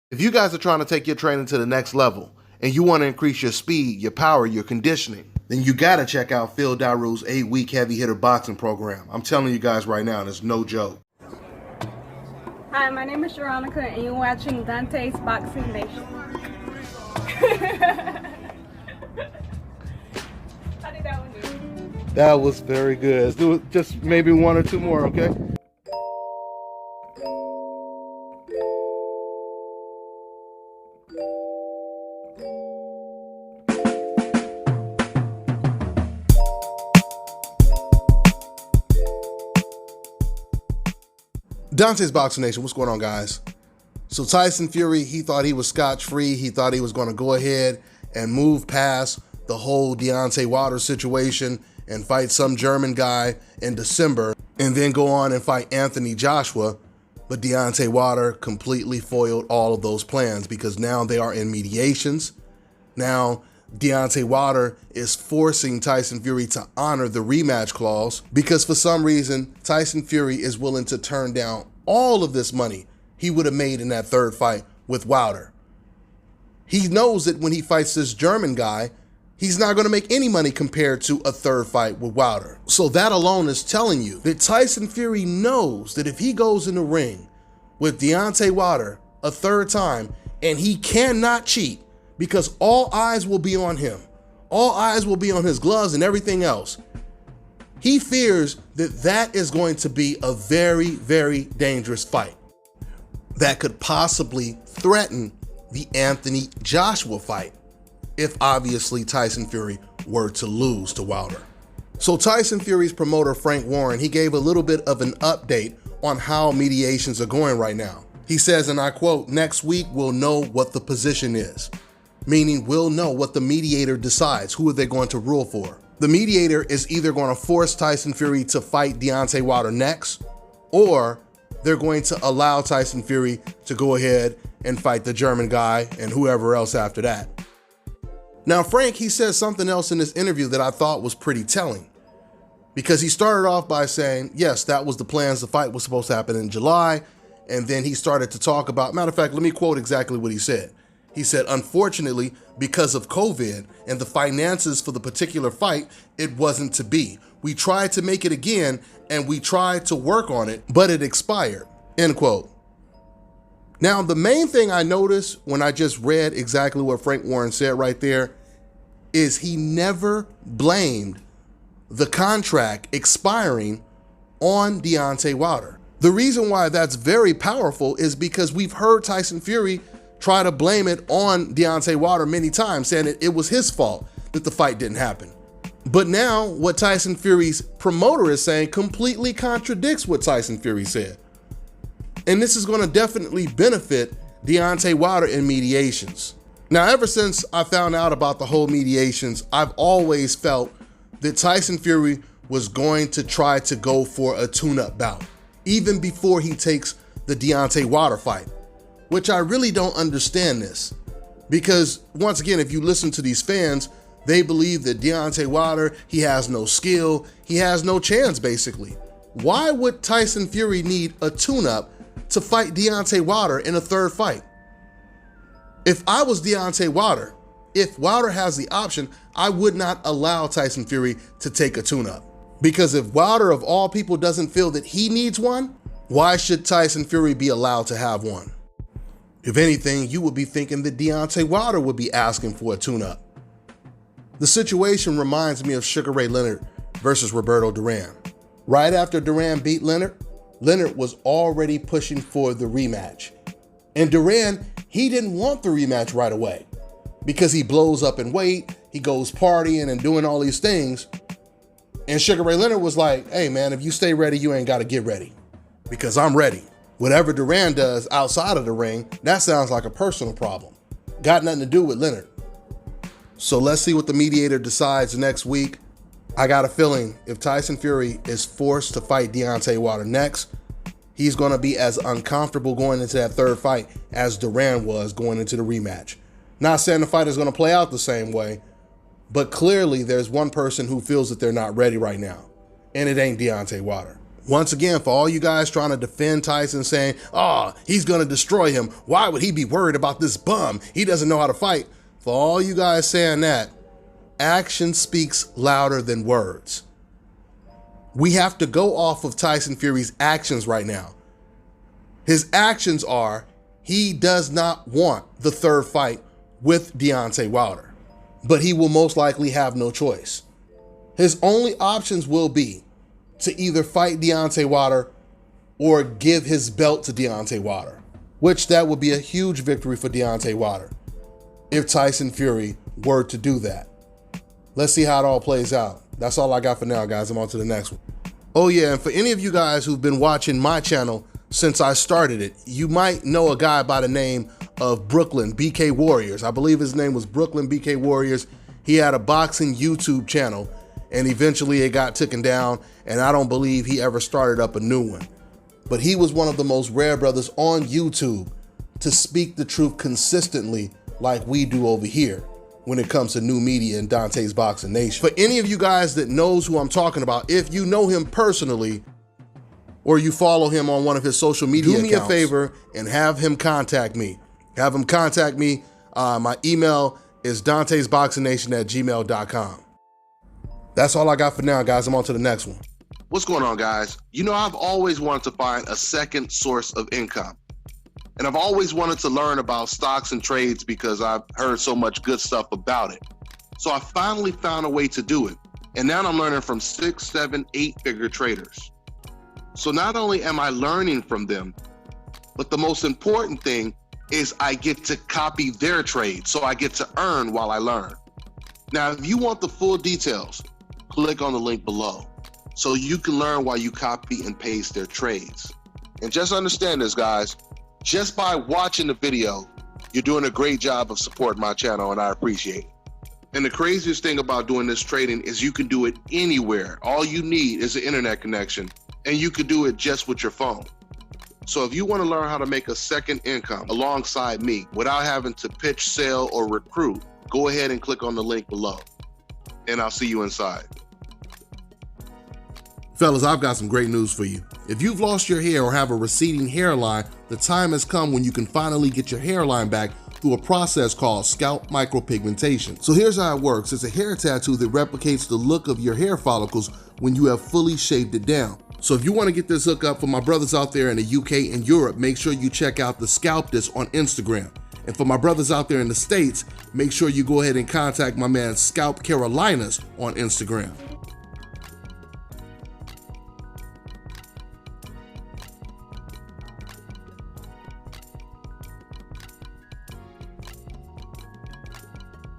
If you guys are trying to take your training to the next level and you want to increase your speed, your power, your conditioning, then you got to check out Phil Daru's 8-week heavy hitter boxing program. I'm telling you guys right now, there's no joke. Hi, my name is Veronica and you're watching Deontay's Boxing Nation. How did that one do? That was very good. Let's do just maybe one or two more, okay? Deontay's Boxing Nation, what's going on, guys? So Tyson Fury, he thought he was scotch-free. He thought he was going to go ahead and move past the whole Deontay Wilder situation and fight some German guy in December and then go on and fight Anthony Joshua. But Deontay Wilder completely foiled all of those plans because now they are in mediations. Now Deontay Wilder is forcing Tyson Fury to honor the rematch clause because for some reason, Tyson Fury is willing to turn down all of this money he would have made in that third fight with Wilder. He knows that when he fights this German guy, he's not going to make any money compared to a third fight with Wilder. So that alone is telling you that Tyson Fury knows that if he goes in the ring with Deontay Wilder a third time and he cannot cheat, because all eyes will be on him. All eyes will be on his gloves and everything else. He fears that that is going to be a very, very dangerous fight that could possibly threaten the Anthony Joshua fight if obviously Tyson Fury were to lose to Wilder. So Tyson Fury's promoter, Frank Warren, he gave a little bit of an update on how mediations are going right now. He says, and I quote, "Next week we'll know what the position is." Meaning we'll know what the mediator decides. Who are they going to rule for? The mediator is either going to force Tyson Fury to fight Deontay Wilder next, or they're going to allow Tyson Fury to go ahead and fight the German guy and whoever else after that. Now, Frank, he says something else in this interview that I thought was pretty telling, because he started off by saying, yes, that was the plans. The fight was supposed to happen in July. And then he started to talk about, matter of fact, let me quote exactly what he said. He said, unfortunately, because of COVID and the finances for the particular fight, it wasn't to be. We tried to make it again and we tried to work on it, but it expired, end quote. Now, the main thing I noticed when I just read exactly what Frank Warren said right there is he never blamed the contract expiring on Deontay Wilder. The reason why that's very powerful is because we've heard Tyson Fury try to blame it on Deontay Wilder many times, saying that it was his fault that the fight didn't happen. But now what Tyson Fury's promoter is saying completely contradicts what Tyson Fury said. And this is going to definitely benefit Deontay Wilder in mediations. Now, ever since I found out about the whole mediations, I've always felt that Tyson Fury was going to try to go for a tune-up bout, even before he takes the Deontay Wilder fight. Which I really don't understand this, because once again, if you listen to these fans, they believe that Deontay Wilder, he has no skill, he has no chance basically. Why would Tyson Fury need a tune-up to fight Deontay Wilder in a third fight? If I was Deontay Wilder, if Wilder has the option, I would not allow Tyson Fury to take a tune-up. Because if Wilder of all people doesn't feel that he needs one, why should Tyson Fury be allowed to have one? If anything, you would be thinking that Deontay Wilder would be asking for a tune-up. The situation reminds me of Sugar Ray Leonard versus Roberto Duran. Right after Duran beat Leonard, Leonard was already pushing for the rematch. And Duran, he didn't want the rematch right away because he blows up in weight, he goes partying and doing all these things. And Sugar Ray Leonard was like, hey man, if you stay ready, you ain't got to get ready because I'm ready. Whatever Duran does outside of the ring, that sounds like a personal problem. Got nothing to do with Leonard. So let's see what the mediator decides next week. I got a feeling if Tyson Fury is forced to fight Deontay Wilder next, he's going to be as uncomfortable going into that third fight as Duran was going into the rematch. Not saying the fight is going to play out the same way, but clearly there's one person who feels that they're not ready right now, and it ain't Deontay Wilder. Once again, for all you guys trying to defend Tyson saying, oh, he's gonna destroy him. Why would he be worried about this bum? He doesn't know how to fight. For all you guys saying that, action speaks louder than words. We have to go off of Tyson Fury's actions right now. His actions are, he does not want the third fight with Deontay Wilder, but he will most likely have no choice. His only options will be to either fight Deontay Wilder or give his belt to Deontay Wilder, which that would be a huge victory for Deontay Wilder if Tyson Fury were to do that. Let's see how it all plays out. That's all I got for now, guys. I'm on to the next one. Oh yeah, and for any of you guys who've been watching my channel since I started it, you might know a guy by the name of Brooklyn BK Warriors. I believe his name was Brooklyn BK Warriors. He had a boxing YouTube channel, and eventually it got taken down, and I don't believe he ever started up a new one. But he was one of the most rare brothers on YouTube to speak the truth consistently like we do over here when it comes to new media and Dante's Boxing Nation. For any of you guys that knows who I'm talking about, if you know him personally or you follow him on one of his social media accounts, do me a favor and have him contact me. Have him contact me. My email is dantesboxingnation@gmail.com. That's all I got for now, guys. I'm on to the next one. What's going on, guys? You know, I've always wanted to find a second source of income. And I've always wanted to learn about stocks and trades because I've heard so much good stuff about it. So I finally found a way to do it. And now I'm learning from 6, 7, 8-figure traders. So not only am I learning from them, but the most important thing is I get to copy their trade. So I get to earn while I learn. Now, if you want the full details, click on the link below so you can learn while you copy and paste their trades. And just understand this, guys, just by watching the video, you're doing a great job of supporting my channel, and I appreciate it. And the craziest thing about doing this trading is you can do it anywhere. All you need is an internet connection, and you can do it just with your phone. So if you want to learn how to make a second income alongside me without having to pitch, sell, or recruit, go ahead and click on the link below, and I'll see you inside. Fellas, I've got some great news for you. If you've lost your hair or have a receding hairline, the time has come when you can finally get your hairline back through a process called scalp micropigmentation. So here's how it works. It's a hair tattoo that replicates the look of your hair follicles when you have fully shaved it down. So if you want to get this hookup for my brothers out there in the UK and Europe, make sure you check out the Scalptist on Instagram. And for my brothers out there in the States, make sure you go ahead and contact my man Scalp Carolinas on Instagram.